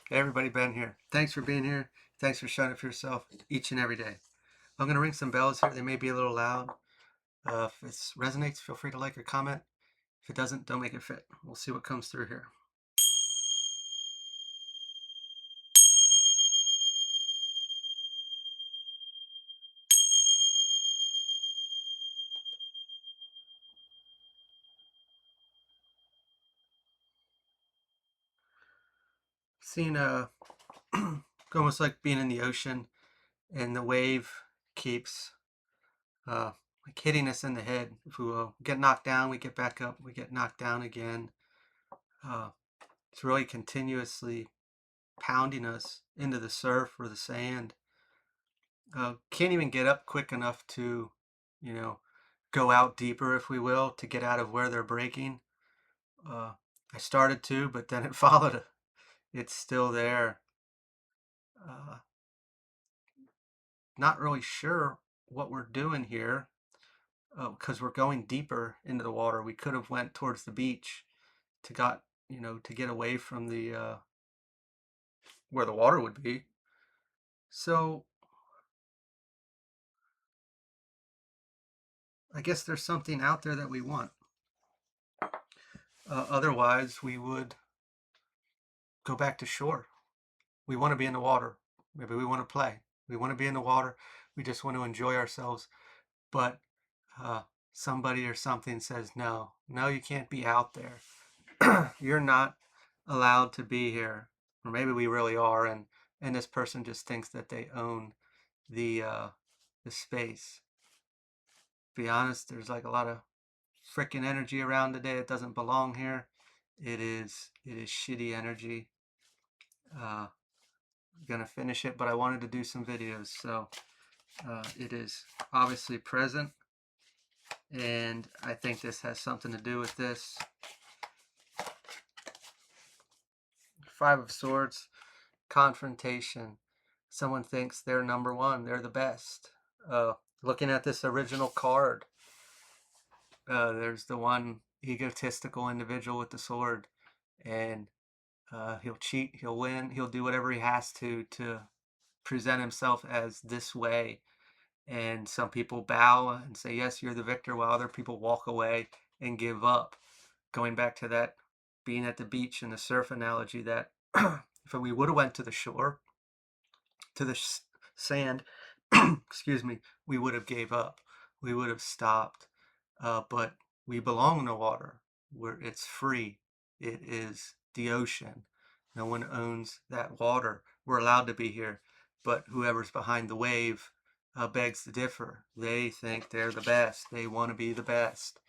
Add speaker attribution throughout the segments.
Speaker 1: Hey everybody, Ben here. Thanks for being here. Thanks for showing up for yourself each and every day. I'm going to ring some bells here. They may be a little loud. If it resonates, feel free to like or comment. If it doesn't, don't make it fit. We'll see what comes through here. Seeing almost like being in the ocean, and the wave keeps uh, like hitting us in the head. If we will get knocked down, we get back up. We get knocked down again. Uh, it's really continuously pounding us into the surf or the sand. Can't even get up quick enough to, you know, go out deeper, if we will, to get out of where they're breaking. Uh, I started to, but then it followed. It's still there. Uh, Not really sure what we're doing here because we're going deeper into the water. We could have went towards the beach to get away from the where the water would be. So I guess there's something out there that we want. Otherwise, we would go back to shore. We want to be in the water. Maybe we want to play. We want to be in the water. We just want to enjoy ourselves. But uh, somebody or something says, no, no, you can't be out there. You're not allowed to be here. Or maybe we really are. And this person just thinks that they own the space. To be honest, there's like a lot of freaking energy around today that doesn't belong here. It is shitty energy. I'm gonna finish it, but I wanted to do some videos, so it is obviously present, and I think this has something to do with this. Five of Swords, confrontation. Someone thinks they're number one, they're the best. Looking at this original card, there's the one egotistical individual with the sword, and he'll cheat, he'll win, he'll do whatever he has to present himself as this way. And some people bow and say, yes, you're the victor, while other people walk away and give up. Going back to that being at the beach and the surf analogy, that if we would have went to the shore, to the sand, excuse me, we would have gave up. We would have stopped. But we belong in the water where it's free. It is the ocean. No one owns that water. We're allowed to be here, but whoever's behind the wave begs to differ. They think they're the best. They want to be the best.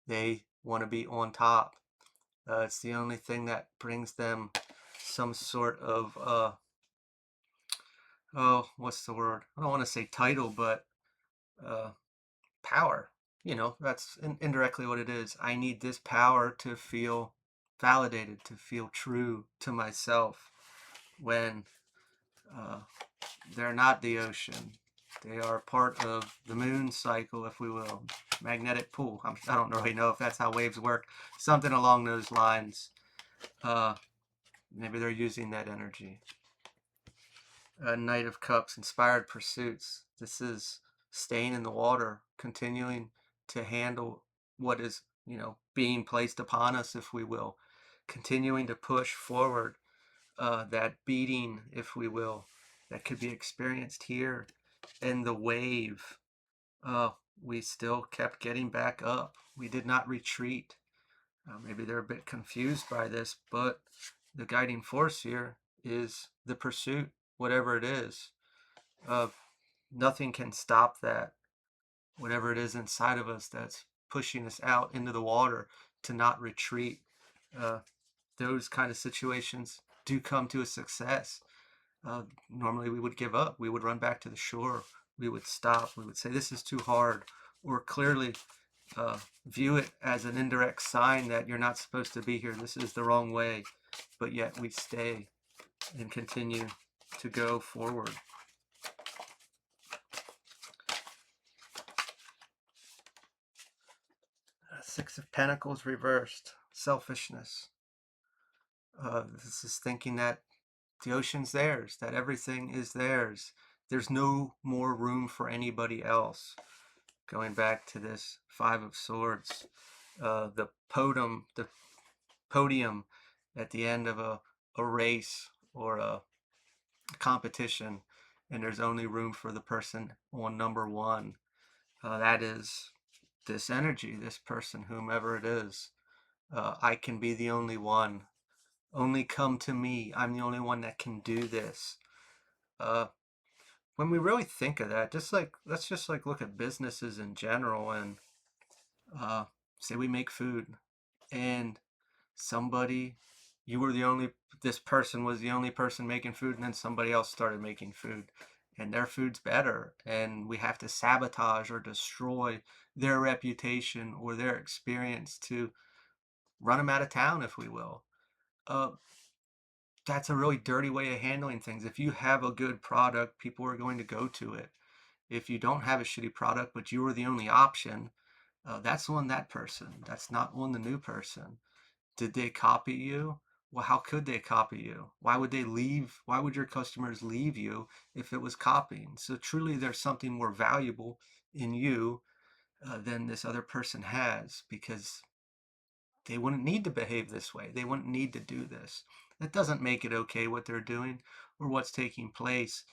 Speaker 1: They want to be on top. It's the only thing that brings them some sort of oh, what's the word? I don't want to say title, but uh, power. That's indirectly what it is. I need this power to feel validated, to feel true to myself when uh, they're not the ocean. They are part of the moon cycle, if we will, magnetic pull. I don't really know if that's how waves work. Something along those lines. Uh, Maybe they're using that energy. Knight of Cups, inspired pursuits. This is staying in the water, continuing to handle what is, being placed upon us, if we will, continuing to push forward. That beating, if we will, that could be experienced here, and the wave. Uh, we still kept getting back up. We did not retreat. Maybe they're a bit confused by this, but the guiding force here is the pursuit, whatever it is. Uh, Nothing can stop that. Whatever it is inside of us that's pushing us out into the water to not retreat. Uh, those kind of situations do come to a success. Normally we would give up. We would run back to the shore. We would stop. We would say, this is too hard. Or clearly view it as an indirect sign that you're not supposed to be here. This is the wrong way. But yet we stay and continue to go forward. Six of Pentacles reversed. Selfishness. This is thinking that the ocean's theirs, that everything is theirs. There's no more room for anybody else. Going back to this Five of Swords, the podium at the end of a race or a competition, and there's only room for the person on number one. That is this energy, this person, whomever it is. I can be the only one. Only come to me. I'm the only one that can do this. Uh, when we really think of that, let's just like look at businesses in general and uh, say we make food and somebody, you were the only, this person was the only person making food, and then somebody else started making food and their food's better, and we have to sabotage or destroy their reputation or their experience to run them out of town, if we will. uh, that's a really dirty way of handling things. If you have a good product, people are going to go to it. If you don't have a shitty product but you were the only option, that's on that person, that's not on the new person. Did they copy you? Well, how could they copy you? Why would they leave? Why would your customers leave you if it was copying? So truly there's something more valuable in you than this other person has, because they wouldn't need to behave this way. They wouldn't need to do this. That doesn't make it okay what they're doing or what's taking place,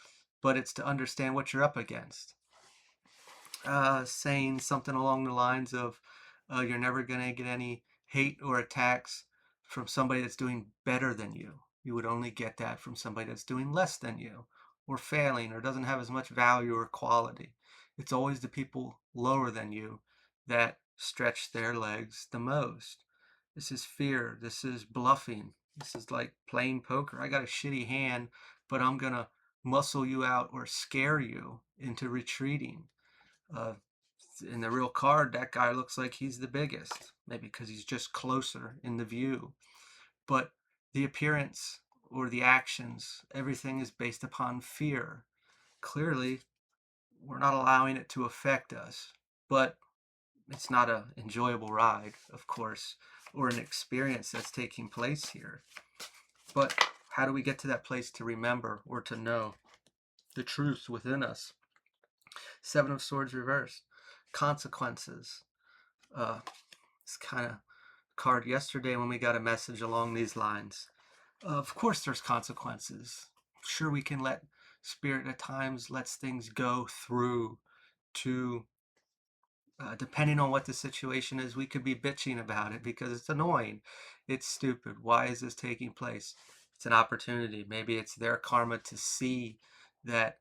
Speaker 1: but it's to understand what you're up against. Saying something along the lines of, you're never going to get any hate or attacks from somebody that's doing better than you. You would only get that from somebody that's doing less than you, or failing, or doesn't have as much value or quality. It's always the people lower than you that stretch their legs the most. This is fear. This is bluffing. This is like playing poker. I got a shitty hand, but I'm going to muscle you out or scare you into retreating. Uh, in the real card, that guy looks like he's the biggest, maybe because he's just closer in the view. But the appearance or the actions, everything is based upon fear. Clearly, we're not allowing it to affect us, but it's not an enjoyable ride, of course, or an experience that's taking place here. But how do we get to that place to remember or to know the truth within us? Seven of Swords reversed. Consequences. This kind of card yesterday when we got a message along these lines. Of course there's consequences. Sure, we can let spirit at times lets things go through to depending on what the situation is, we could be bitching about it because it's annoying. It's stupid. Why is this taking place? It's an opportunity. Maybe it's their karma to see that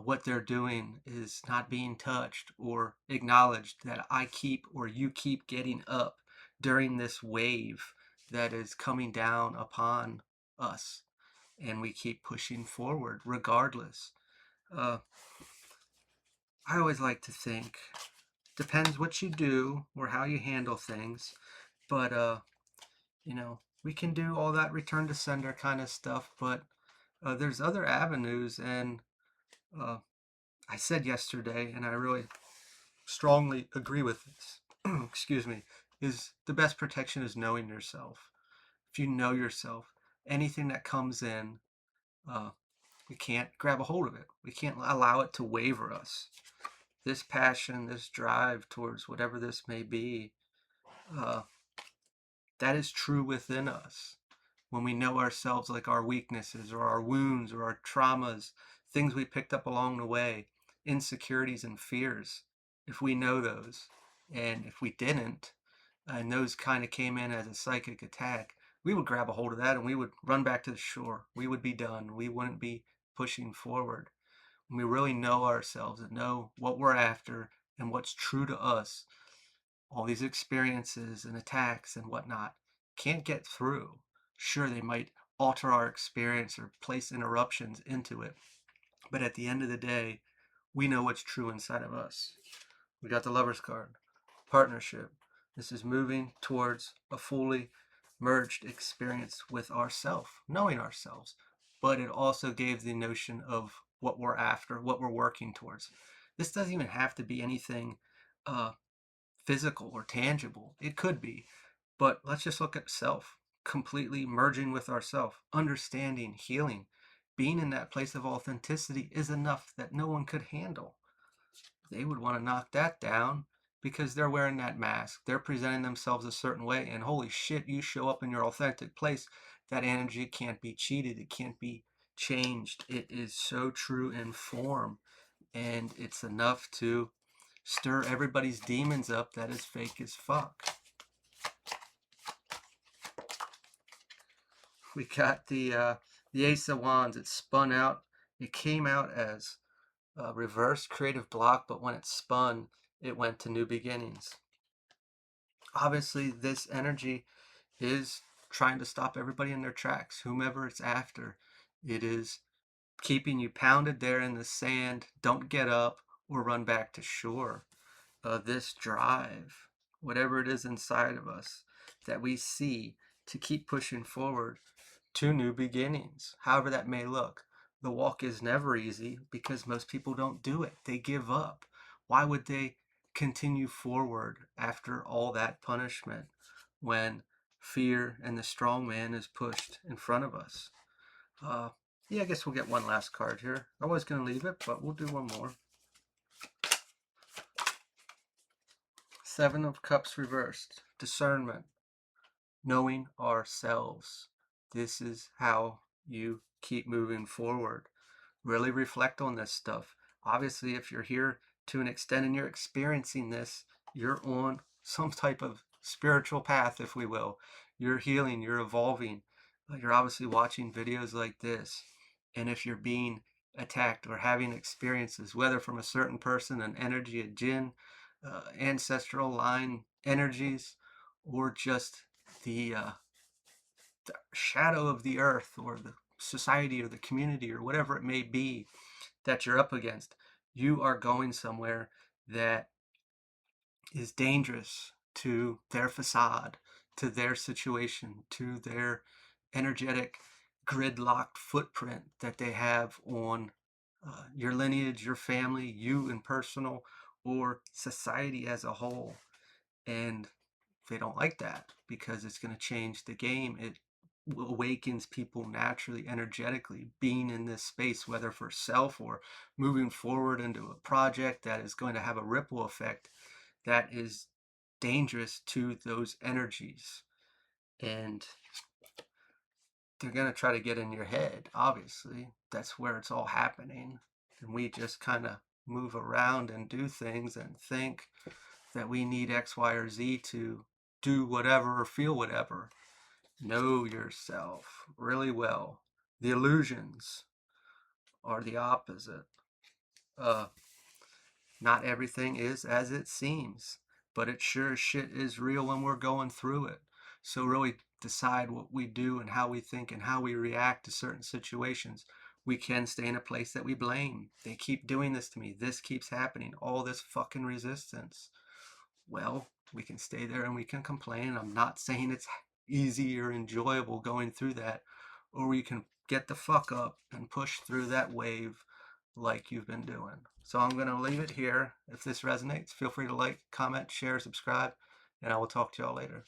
Speaker 1: what they're doing is not being touched or acknowledged, that I keep or you keep getting up during this wave that is coming down upon us, and we keep pushing forward regardless. Uh, I always like to think, depends what you do or how you handle things, but we can do all that return to sender kind of stuff, but there's other avenues. And uh, I said yesterday, and I really strongly agree with this, excuse me, is the best protection is knowing yourself. If you know yourself, anything that comes in, uh, we can't grab a hold of it. We can't allow it to waver us. This passion, this drive towards whatever this may be, uh, that is true within us. When we know ourselves, like our weaknesses or our wounds or our traumas, things we picked up along the way, insecurities and fears, if we know those, and if we didn't, and those kind of came in as a psychic attack, we would grab a hold of that and we would run back to the shore. We would be done. We wouldn't be pushing forward. When we really know ourselves and know what we're after and what's true to us, all these experiences and attacks and whatnot can't get through. Sure, they might alter our experience or place interruptions into it, but at the end of the day, we know what's true inside of us. We got the Lover's card. Partnership. This is moving towards a fully merged experience with ourself, knowing ourselves. But it also gave the notion of what we're after, what we're working towards. This doesn't even have to be anything uh, physical or tangible. It could be, but let's just look at self, completely merging with ourself, understanding, healing. being in that place of authenticity is enough that no one could handle. They would want to knock that down because they're wearing that mask. They're presenting themselves a certain way. And holy shit, you show up in your authentic place. That energy can't be cheated. It can't be changed. It is so true in form. And it's enough to stir everybody's demons up that is fake as fuck. We got the Ace of Wands. It spun out. It came out as reverse creative block, but when it spun, it went to new beginnings. Obviously, this energy is trying to stop everybody in their tracks, whomever it's after. It is keeping you pounded there in the sand. Don't get up or run back to shore. This drive, whatever it is inside of us that we see to keep pushing forward to new beginnings, however that may look. The walk is never easy because most people don't do it. They give up. Why would they continue forward after all that punishment when fear and the strong man is pushed in front of us? Yeah, I guess we'll get one last card here. I was going to leave it, but we'll do one more. Seven of Cups reversed. Discernment. Knowing ourselves. This is how you keep moving forward. Really reflect on this stuff. Obviously, if you're here to an extent and you're experiencing this, you're on some type of spiritual path, if we will. You're healing, you're evolving. You're obviously watching videos like this. And if you're being attacked or having experiences, whether from a certain person, an energy, a jinn, ancestral line energies, or just the shadow of the earth or the society or the community or whatever it may be that you're up against, you are going somewhere that is dangerous to their facade, to their situation, to their energetic gridlocked footprint that they have on your lineage, your family, you in personal, or society as a whole. And they don't like that because it's going to change the game. It awakens people naturally, energetically, being in this space, whether for self or moving forward into a project that is going to have a ripple effect that is dangerous to those energies. And they're going to try to get in your head, obviously. That's where it's all happening. And we just kind of move around and do things and think that we need X, Y, or Z to do whatever or feel whatever. Know yourself really well. The illusions are the opposite. Not everything is as it seems, but it sure as shit is real when we're going through it. So really decide what we do and how we think and how we react to certain situations. We can stay in a place that we blame. They keep doing this to me. This keeps happening. All this fucking resistance. Well, we can stay there and we can complain. I'm not saying it's easy or enjoyable going through that, or we can get the fuck up and push through that wave like you've been doing. So I'm going to leave it here. If this resonates, feel free to like, comment, share, subscribe, and I will talk to y'all later.